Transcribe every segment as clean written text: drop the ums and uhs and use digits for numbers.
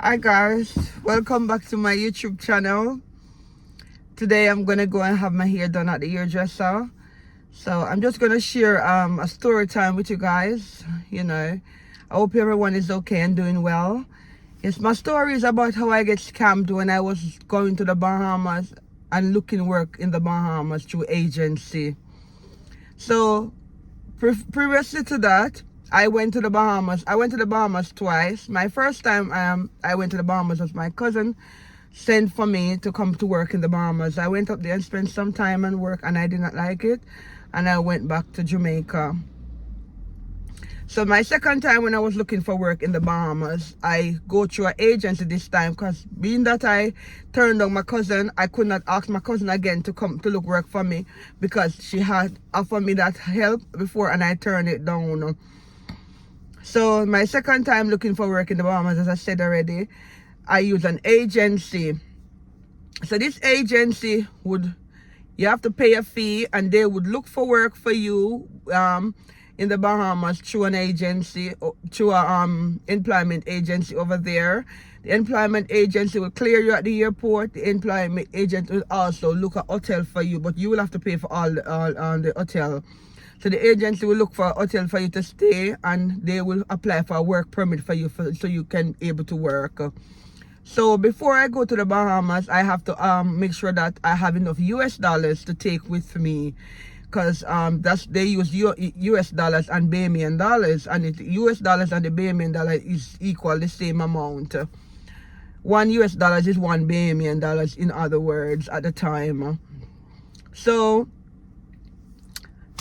Hi guys, welcome back to my YouTube channel. Today I'm gonna go and have my hair done at the hairdresser. So I'm just gonna share a story time with you guys. I hope everyone is okay and doing well. Yes, my story is about how I get scammed when I was going to the Bahamas and looking work in the Bahamas through agency. So previously to that, I went to the Bahamas. I went to the Bahamas twice. My first time I went to the Bahamas was my cousin sent for me to come to work in the Bahamas. I went up there and spent some time and work, and I did not like it, and I went back to Jamaica. So my second time when I was looking for work in the Bahamas, I go through an agency this time, because being that I turned down my cousin, I could not ask my cousin again to come to look work for me, because she had offered me that help before and I turned it down. So my second time looking for work in the Bahamas, as I said already, I use an agency. So this agency you have to pay a fee, and they would look for work for you in the Bahamas through an agency, through a employment agency over there. The employment agency will clear you at the airport. The employment agent will also look at hotel for you, but you will have to pay for all the hotel. So the agency will look for a hotel for you to stay, and they will apply for a work permit for you so you can able to work. So before I go to the Bahamas, I have to make sure that I have enough US dollars to take with me, because they use US dollars and Bahamian dollars, and the US dollars and the Bahamian dollar is equal, the same amount. One US dollars is one Bahamian dollars, in other words, at the time. So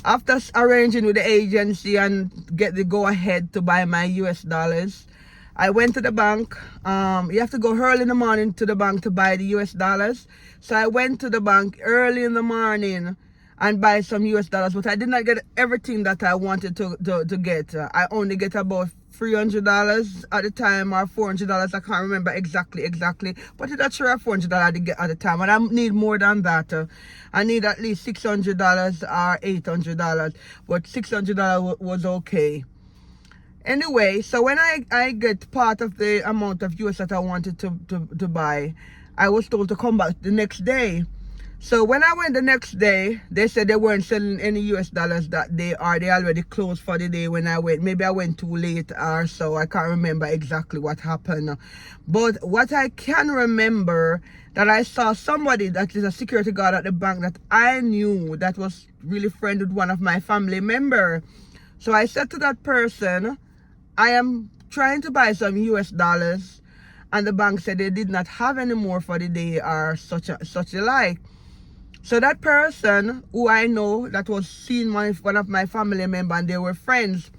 after arranging with the agency and get the go ahead to buy my US dollars, I went to the bank. You have to go early in the morning to the bank to buy the US dollars. So I went to the bank early in the morning and buy some US dollars, but I did not get everything that I wanted to get. I only get about $300 at the time, or $400. I can't remember exactly, but it's sure $400 I did get at the time, and I need more than that. I need at least $600 or $800, but $600 was okay. Anyway, so when I get part of the amount of US that I wanted to buy, I was told to come back the next day. So when I went the next day, they said they weren't selling any US dollars that day, or they already closed for the day when I went. Maybe I went too late or so. I can't remember exactly what happened. But what I can remember, that I saw somebody that is a security guard at the bank that I knew, that was really friend with one of my family member. So I said to that person, I am trying to buy some US dollars, and the bank said they did not have any more for the day, or such a like. So that person, who I know, that was seeing one of my family members, and they were friends,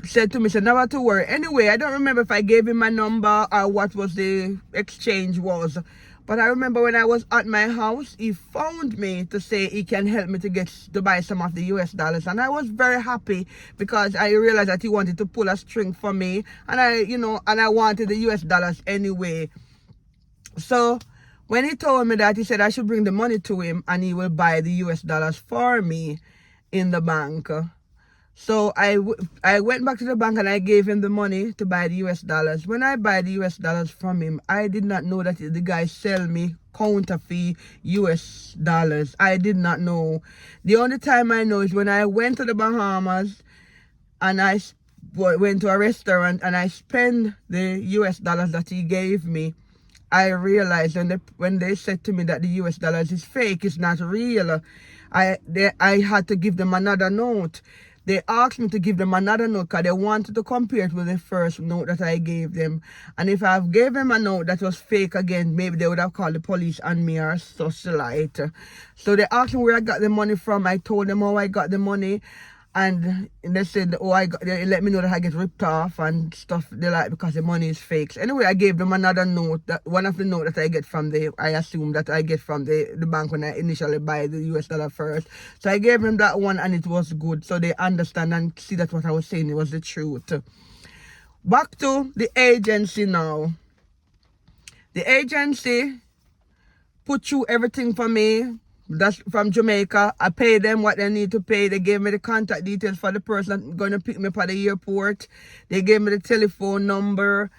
said to me, said never to worry. Anyway, I don't remember if I gave him my number or what was the exchange was. But I remember when I was at my house, he phoned me to say he can help me to buy some of the US dollars. And I was very happy, because I realized that he wanted to pull a string for me. And I wanted the US dollars anyway. So when he told me that, he said I should bring the money to him and he will buy the US dollars for me in the bank. So I went back to the bank and I gave him the money to buy the US dollars. When I buy the US dollars from him, I did not know that the guy sell me counterfeit US dollars. I did not know. The only time I know is when I went to the Bahamas and I went to a restaurant and I spent the US dollars that he gave me. I realized when they said to me that the US dollars is fake, it's not real, I had to give them another note. They asked me to give them another note because they wanted to compare it with the first note that I gave them. And if I gave them a note that was fake again, maybe they would have called the police on me or such like. So they asked me where I got the money from. I told them how I got the money. And they said, they let me know that I get ripped off and stuff they like, because the money is fake. So anyway, I gave them another note, that one of the note that I get from I assume that I get from the bank when I initially buy the US dollar first. So I gave them that one, and it was good. So they understand and see that what I was saying, it was the truth. Back to the agency now. The agency put through everything for me. That's from Jamaica. I paid them what they need to pay. They gave me the contact details for the person that's going to pick me up at the airport. They gave me the telephone number.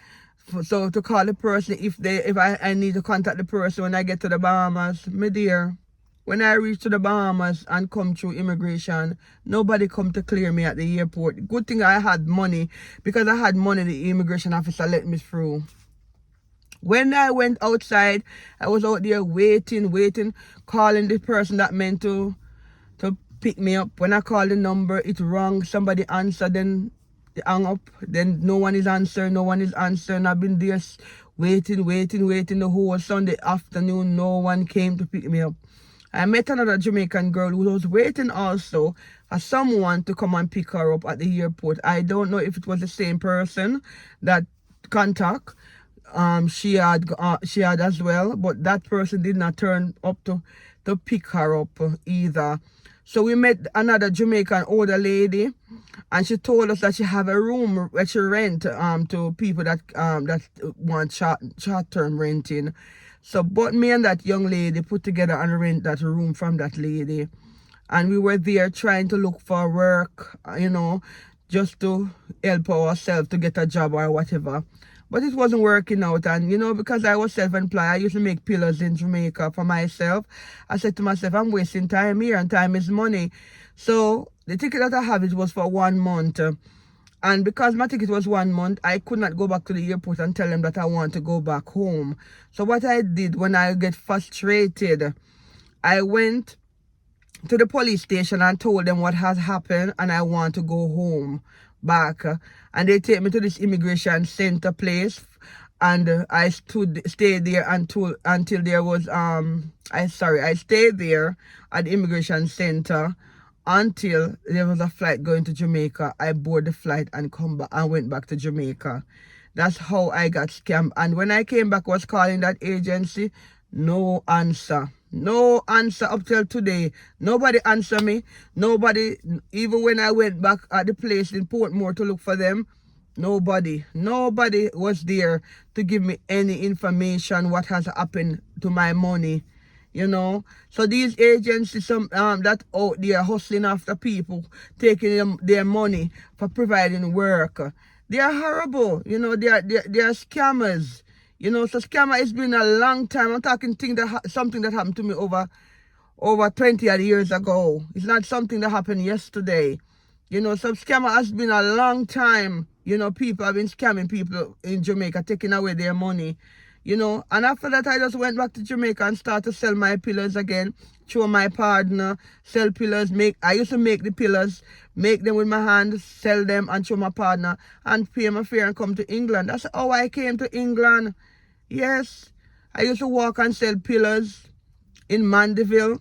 So to call the person if I need to contact the person when I get to the Bahamas, my dear. When I reach to the Bahamas and come through immigration, nobody come to clear me at the airport. Good thing I had money, because I had money, the immigration officer let me through. When I went outside, I was out there waiting, calling the person that meant to pick me up. When I called the number, it rang, somebody answered, then they hung up, then no one is answering. I've been there waiting the whole Sunday afternoon. No one came to pick me up. I met another Jamaican girl who was waiting also for someone to come and pick her up at the airport. I don't know if it was the same person that contact she had as well, but that person did not turn up to pick her up either. So we met another Jamaican older lady, and she told us that she have a room that she rent to people that want short-term renting. So but me and that young lady put together and rent that room from that lady, and we were there trying to look for work, just to help ourselves to get a job or whatever. But it wasn't working out, and because I was self-employed, I used to make pillows in Jamaica for myself. I said to myself, I'm wasting time here, and time is money. So the ticket that I have, it was for 1 month. And because my ticket was 1 month, I could not go back to the airport and tell them that I want to go back home. So what I did, when I get frustrated, I went to the police station and told them what has happened and I want to go home back. And they take me to this immigration center place, and I stayed there until there was I stayed there at the immigration center until there was a flight going to Jamaica. I boarded the flight and come back and went back to Jamaica. That's how I got scammed. And when I came back, was calling that agency, no answer. No answer up till today. Nobody answer me. Nobody, even when I went back at the place in Portmore to look for them, nobody was there to give me any information what has happened to my money. So these agencies that out there hustling after people, taking their money for providing work, they are horrible. They are scammers. So scammer, it's been a long time. I'm talking something that happened to me over 20 odd years ago. It's not something that happened yesterday. So scammer has been a long time. People have been scamming people in Jamaica, taking away their money. And after that, I just went back to Jamaica and started to sell my pillows again, show my partner, sell pillows. I used to make the pillows, make them with my hand, sell them and show my partner, and pay my fare and come to England. That's how I came to England. Yes, I used to walk and sell pillows in Mandeville.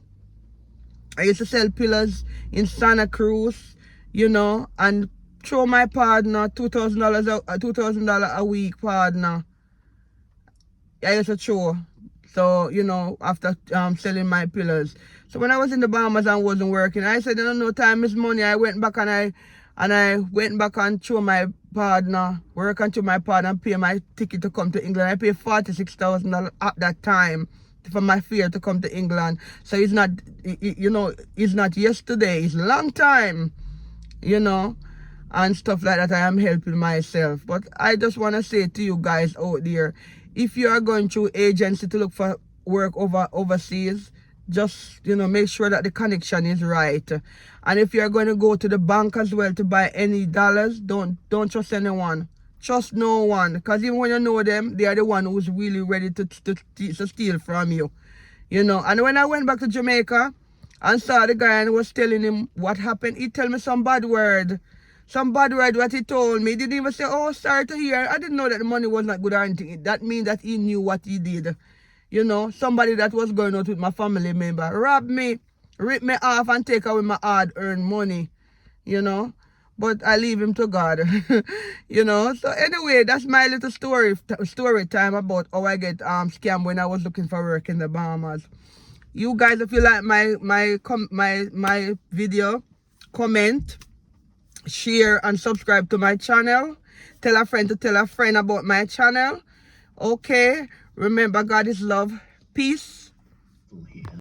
I used to sell pillows in Santa Cruz, and show my partner $2,000 a week partner. I used to show. So, after selling my pillows. So when I was in the Bahamas and wasn't working, I said, no, time is money. I went back and I went back and show my partner, work until my partner and pay my ticket to come to England. I paid $46,000 at that time for my fare to come to England. So it's not, it's not yesterday. It's a long time, and stuff like that. I am helping myself. But I just want to say to you guys out there, if you are going through agency to look for work overseas, just make sure that the connection is right. And if you are going to go to the bank as well to buy any dollars, don't trust anyone. Trust no one, because even when you know them, they are the one who's really ready to steal from you. And when I went back to Jamaica and saw the guy and was telling him what happened, he told me some bad word. Some bad word what he told me. He didn't even say, oh, sorry to hear. I didn't know that the money was not good or anything. That means that he knew what he did. Somebody that was going out with my family member robbed me, rip me off and take away my hard-earned money, But I leave him to God, So anyway, that's my little story time about how I get scammed when I was looking for work in the Bahamas. You guys, if you like my video, comment, share and subscribe to my channel. Tell a friend to tell a friend about my channel. Okay, remember, God is love. Peace.